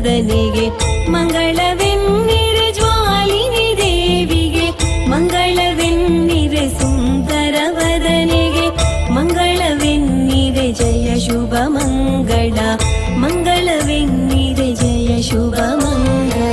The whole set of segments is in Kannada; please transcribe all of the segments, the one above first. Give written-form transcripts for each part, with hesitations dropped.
ವದನಿಗೆ ಮಂಗಳವೆನ್ನಿರೆ ಜ್ವಾಲಿನಿ ದೇವಿಗೆ ಮಂಗಳವೆನ್ನಿರೆ ಸುಂದರ ವದನಿಗೆ ಮಂಗಳವೆನ್ನಿರೆ ಜಯ ಶುಭ ಮಂಗಳ ಮಂಗಳವೆನ್ನಿರೆ ಜಯ ಶುಭ ಮಂಗಳ.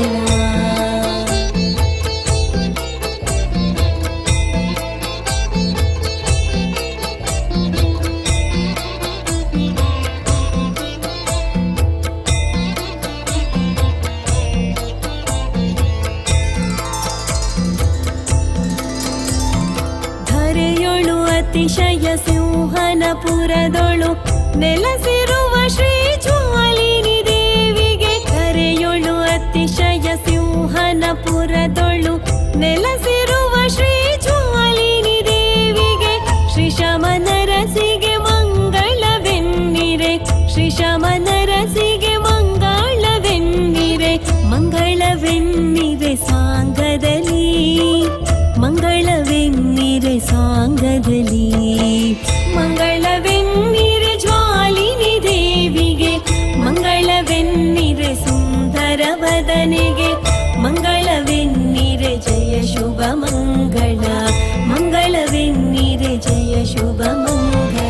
ಅತಿಶಯ ಸಿಂಹನಪುರದೊಳು ನೆಲೆಸಿರುವ ಶ್ರೀ ಜ್ವಾಲಿನಿ ದೇವಿಗೆ ಕರೆಯೊಳು ಅತಿಶಯ ಸಿಂಹನಪುರದೊಳು ನೆಲೆಸಿರುವ ಶ್ರೀ ಜ್ವಾಲಿನಿ ದೇವಿಗೆ ಶ್ರೀ ಶಮನರಸಿಗೆ ಮಂಗಳವೆನ್ನಿರೆ ಶ್ರೀ ಶಮನರಸಿಗೆ ಮಂಗಳವೆನ್ನಿರೆ ಮಂಗಳವೆನ್ನಿರೆ ಸಾಂಗದಲ್ಲಿ ಮಂಗಳವೆನ್ನಿರೆ ಸಾಂಗದಲ್ಲಿ ಮಂಗಳವೆನ್ನಿರೆ ಜ್ವಾಲಿನಿ ದೇವಿಗೆ ಮಂಗಳವೆನ್ನಿರೆ ಸುಂದರ ವದನಿಗೆ ಮಂಗಳವೆನ್ನಿರೆ ಜಯ ಶುಭ ಮಂಗಳ ಮಂಗಳವೆನ್ನಿರೆ ಜಯ ಶುಭ ಮಂಗಳ.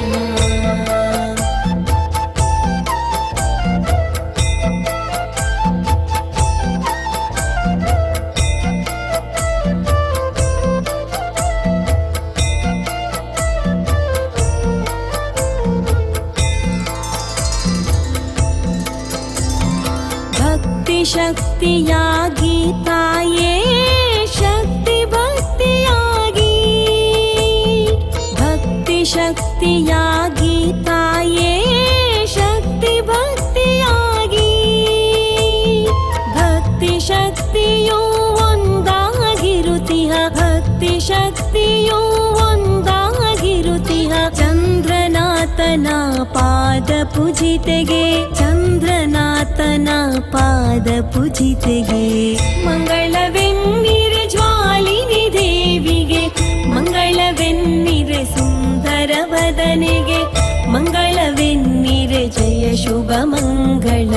ಶಕ್ತಿಯಾಗಿ ತಾಯೇ ಶಕ್ತಿ ಭಕ್ತಿಯಾಗಿ ಭಕ್ತಿ ಶಕ್ತಿಯಾಗಿ ತಾಯೇ ಶಕ್ತಿ ಭಕ್ತಿಯಾಗಿ ಭಕ್ತಿ ಶಕ್ತಿಯೂ ಒಂದಾಗಿರುತ್ತಿಹ ಭಕ್ತಿ ಶಕ್ತಿಯೂ ಒಂದಾಗಿರುತ್ತಿಹ ಚಂದ್ರನಾಥನ ಪಾದ ಪೂಜಿತೆಗೆ ಚಂದ್ರನಾಥನ ಪಾದ ಪೂಜಿತೆಗೆ ಮಂಗಳವೆನ್ನಿರೆ ಜ್ವಾಲಿನಿ ದೇವಿಗೆ ಮಂಗಳವೆನ್ನಿರೆ ಸುಂದರ ವದನಿಗೆ ಮಂಗಳವೆನ್ನಿರೆ ಜಯ ಶುಭ ಮಂಗಳ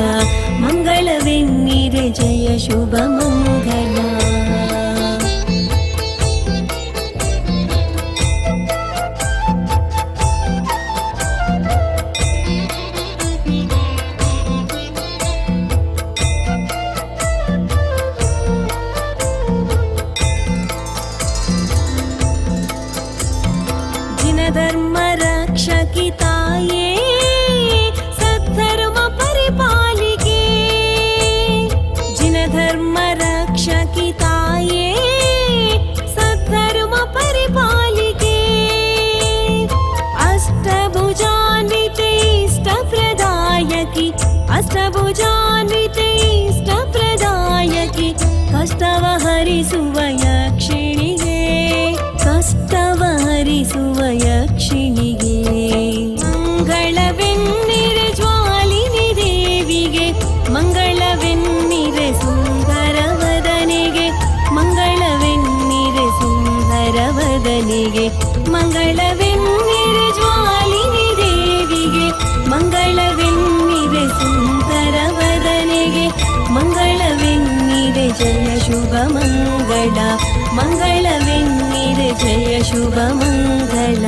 ಮಂಗಳವೆನ್ನಿರೆ ಜಯ ಶುಭ ಮಂಗಳ. ಧರ್ಮ ರಕ್ಷಕಿ ತಾಯೇ ಸದ್ಧರ್ಮ ಪರಿಪಾಲಿಕೆ ಜಿನ ಧರ್ಮ ರಕ್ಷಕಿ ತಾಯೇ ಸದ್ಧರ್ಮ ಪರಿಪಾಲಿಕೆ ಅಷ್ಟಭುಜಾನ್ವಿತೆ ಇಷ್ಟ ಪ್ರದಾಯಕಿ ಅಷ್ಟಭುಜಾನ್ವಿತೆ ಇಷ್ಟ ಪ್ರದಾಯಕಿ ಕಷ್ಟವ ಹರಿಸುವ ಯಕ್ಷಿಣಿಗೆ ಕಷ್ಟವ ಹರಿಸುವ ಯಕ್ಷಿಣಿಗೆ ಮಂಗಳವೆನ್ನಿರೆ ಜ್ವಾಲಿನಿ ದೇವಿಗೆ ಮಂಗಳವೆನ್ನಿರೆ ಸುಂದರ ವದನಿಗೆ ಮಂಗಳವೆನ್ನಿರೆ ಸುಂದರ ವದನಿಗೆ ಮಂಗಳವೆನ್ನಿರೆ ಜ್ವಾಲಿನಿ ದೇವಿಗೆ ಮಂಗಳವೆನ್ನಿರೆ ಸುಂದರ ವದನಿಗೆ ಮಂಗಳವೆನ್ನಿರೆ ಜಯ ಶುಭ ಮಂಗಳ ಮಂಗಳವೆನ್ನಿರೆ ಜಯ ಶುಭ ಮಂಗಳ.